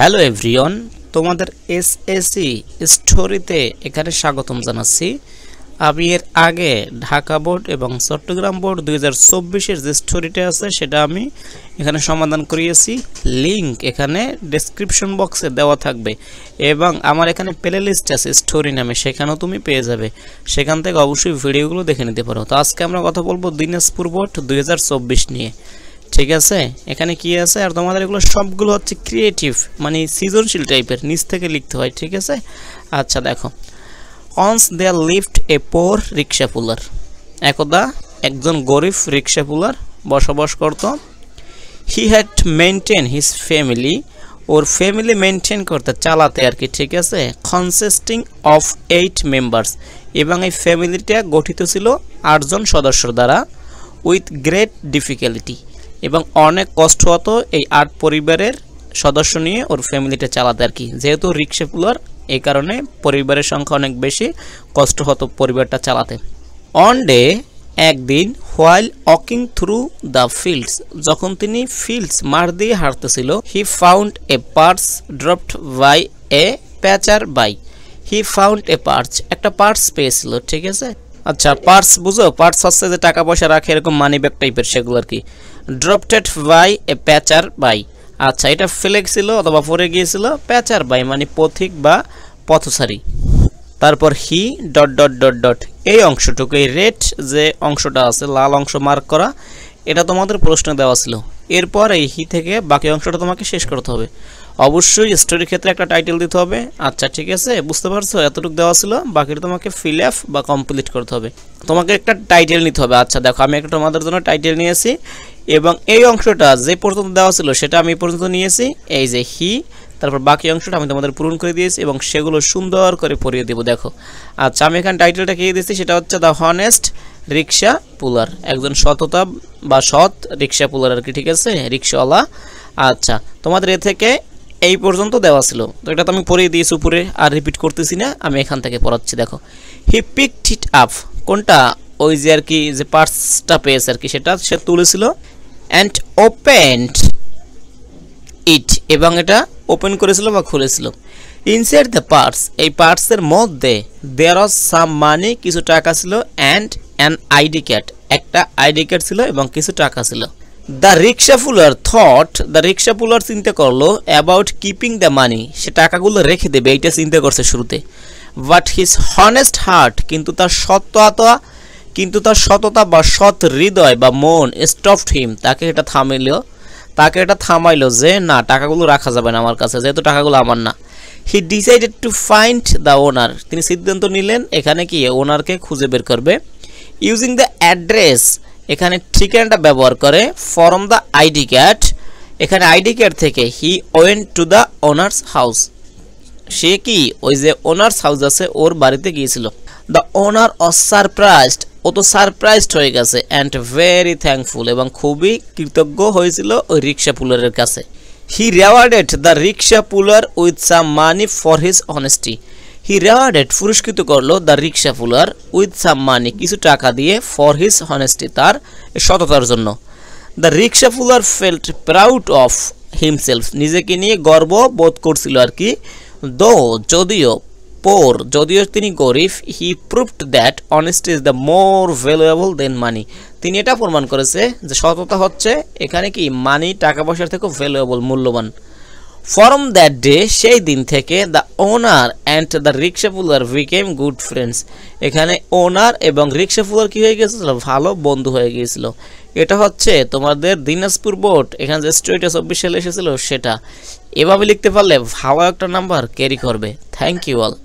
Hello everyone, তোমাদের SSC স্টোরিতে এখানে স্বাগতম জানাচ্ছি। আমি এর আগে ঢাকা বোর্ড এবং চট্টগ্রাম বোর্ড 2024-এর যে স্টোরিটা আছে সেটা আমি এখানে সমাধান করিয়েছি। লিংক এখানে ডেসক্রিপশন বক্সে দেওয়া থাকবে এবং আমার এখানে প্লে লিস্ট আছে স্টোরি নামে, সেখানেও তুমি পেয়ে যাবে। সেখান থেকে অবশ্যই ভিডিওগুলো দেখে নিতে পারো। তো আজকে আমরা কথা বলবো দিনাজপুর বোর্ড 2024 নিয়ে, ঠিক আছে। এখানে কি আছে, আর তোমাদের এগুলো সবগুলো হচ্ছে ক্রিয়েটিভ, মানে সৃজনশীল টাইপের, নিচ থেকে লিখতে হয়, ঠিক আছে। আচ্ছা দেখো, once there lived a poor রিক্সা পুলার। একদা একজন গরিব রিক্সা পুলার বসবাস করত। He had maintain his family, or family maintain করতে, চালাতে আর কি, ঠিক আছে। কনসিস্টিং অফ 8 মেম্বার্স, এবং এই ফ্যামিলিটা গঠিত ছিল 8 জন সদস্যর দ্বারা। উইথ গ্রেট ডিফিকাল্টি, এবং অনেক কষ্ট হতো এই 8 পরিবারের সদস্য নিয়ে ওর ফ্যামিলিটা চালাতে আর কি। যেহেতু রিক্সা পুলার, এই কারণে পরিবারের সংখ্যা অনেক বেশি, কষ্ট হতো পরিবারটা চালাতে। অন ডে, একদিন, while walking through the fields, যখন তিনি ফিল্ডস মাঠ দিয়ে হাঁটতেছিল, he found a purse dropped by a passer by. He found a purse, একটা পার্স পেয়েছিল, ঠিক আছে। আচ্ছা, পার্স বুঝো, পার্স হচ্ছে যে টাকা পয়সা রাখে, এরকম মানি ব্যাগ টাইপের, সেগুলো আর কি। ড্রপটেড বাই এ প্যাচার বাই, আচ্ছা এটা ফেলে ছিল অথবা পড়ে গিয়েছিল। প্যাচার বাই মানে পথিক বা পথচারী। তারপর হি ডট ডট ডট ডট, এই অংশটুকু, এই রেড যে অংশটা আছে, লাল অংশ মার্ক করা, এটা তোমাদের প্রশ্নে দেওয়া ছিল। এরপর এই হি থেকে বাকি অংশটা তোমাকে শেষ করতে হবে। অবশ্যই স্টোরির ক্ষেত্রে একটা টাইটেল দিতে হবে। আচ্ছা ঠিক আছে, বুঝতে পারছো, এতটুকু দেওয়া ছিল, বাকিটা তোমাকে ফিল আপ বা কমপ্লিট করতে হবে। তোমাকে একটা টাইটেল নিতে হবে। আচ্ছা দেখো, আমি একটা তোমাদের জন্য টাইটেল নিয়েছি, এবং এই অংশটা যে পর্যন্ত দেওয়া ছিল সেটা আমি পর্যন্ত নিয়েছি, এই যে হি, তারপর বাকি অংশটা আমি তোমাদের পূরণ করে দিয়েছি এবং সেগুলো সুন্দর করে পড়িয়ে দেবো। দেখো, আচ্ছা আমি এখানে টাইটেলটা কে দিয়েছি, সেটা হচ্ছে দ্য হনেস্ট রিক্সা পুলার, একজন সততা বা সৎ রিক্সা পুলার আর কি, ঠিক আছে, রিক্সাওয়ালা। আচ্ছা তোমাদের এ থেকে এই পর্যন্ত দেওয়া ছিল, তো এটা তো আমি পড়িয়ে দিয়েছি উপরে, আর রিপিট করতেছি না, আমি এখান থেকে পড়াচ্ছি। দেখো, হি পিকড ইট আপ, কোনটা, ওই যে আর কি যে পার্টসটা পেয়েছে আর কি, সেটা সে তুলেছিল। অ্যান্ড ওপেন্ড ইট, এবং এটা ওপেন করেছিল বা খুলেছিল। ইনসাইড দ্য পার্টস, এই পার্টসের মধ্যে দেয়ার ওয়াজ সাম মানি, কিছু টাকা ছিল। অ্যান্ড অ্যান আইডি কার্ড, একটা আইডি কার্ড ছিল এবং কিছু টাকা ছিল। The rickshaw puller thought, the rickshaw puller চিন্তা করলো, অ্যাবাউট কিপিং দ্য মানি, সে টাকাগুলো রেখে দেবে, এইটা চিন্তা করছে শুরুতে। বাট হিজ হনেস্ট হার্ট, কিন্তু তার সততা বা সৎ হৃদয় বা মন, স্টপড হিম, তাকে এটা থামাইলো যে না, টাকাগুলো রাখা যাবে না আমার কাছে, যেহেতু টাকাগুলো আমার না। He decided to find the owner, তিনি সিদ্ধান্ত নিলেন এখানে কি ওনারকে খুঁজে বের করবে। ইউজিং দ্য অ্যাড্রেস, এখানে ঠিকানাটা ব্যবহার করে। ফ্রম দ্য আইডি কার্ড, এখানে আইডি কার্ড থেকে। He went to the owner's house, সে কি ওই যে ওনার্স হাউস আছে ওর বাড়িতে গিয়েছিল। দ্য ওনার ওয়াজ সারপ্রাইজড, ও তো সারপ্রাইজড হয়ে গেছে। অ্যান্ড ভেরি থ্যাঙ্কফুল, এবং খুবই কৃতজ্ঞ হয়েছিল ওই রিক্সা পুলারের কাছে। He rewarded the rickshaw puller with some money for his honesty, he rewarded, পুরস্কৃত করলো the rickshaw puller with some মানি, কিছু টাকা দিয়ে, ফর হিজ অনেস্টি, তার সততার জন্য। The rickshaw puller felt proud of himself, নিজেকে নিয়ে গর্ব বোধ করছিল আর কি। দো, যদিও তিনি গরিব। He proved that honesty is the more valuable than money, তিনি এটা প্রমাণ করেছে যে সততা হচ্ছে এখানে কি মানি, টাকা পয়সার থেকেও ভ্যালুয়েবল, মূল্যবান। ফ্রম দ্যাট ডে, সেই দিন থেকে, the owner and the rickshaw puller became good friends, এখানে ওনার এবং রিক্সা পুলার কি হয়ে গিয়েছিল, ভালো বন্ধু হয়ে গিয়েছিল। এটা হচ্ছে তোমাদের দিনাজপুর বোর্ড, এখানে যে স্টোরিটা 24 সালে এসেছিল সেটা। এভাবে লিখতে পারলে ভালো একটা নাম্বার ক্যারি করবে। Thank you all.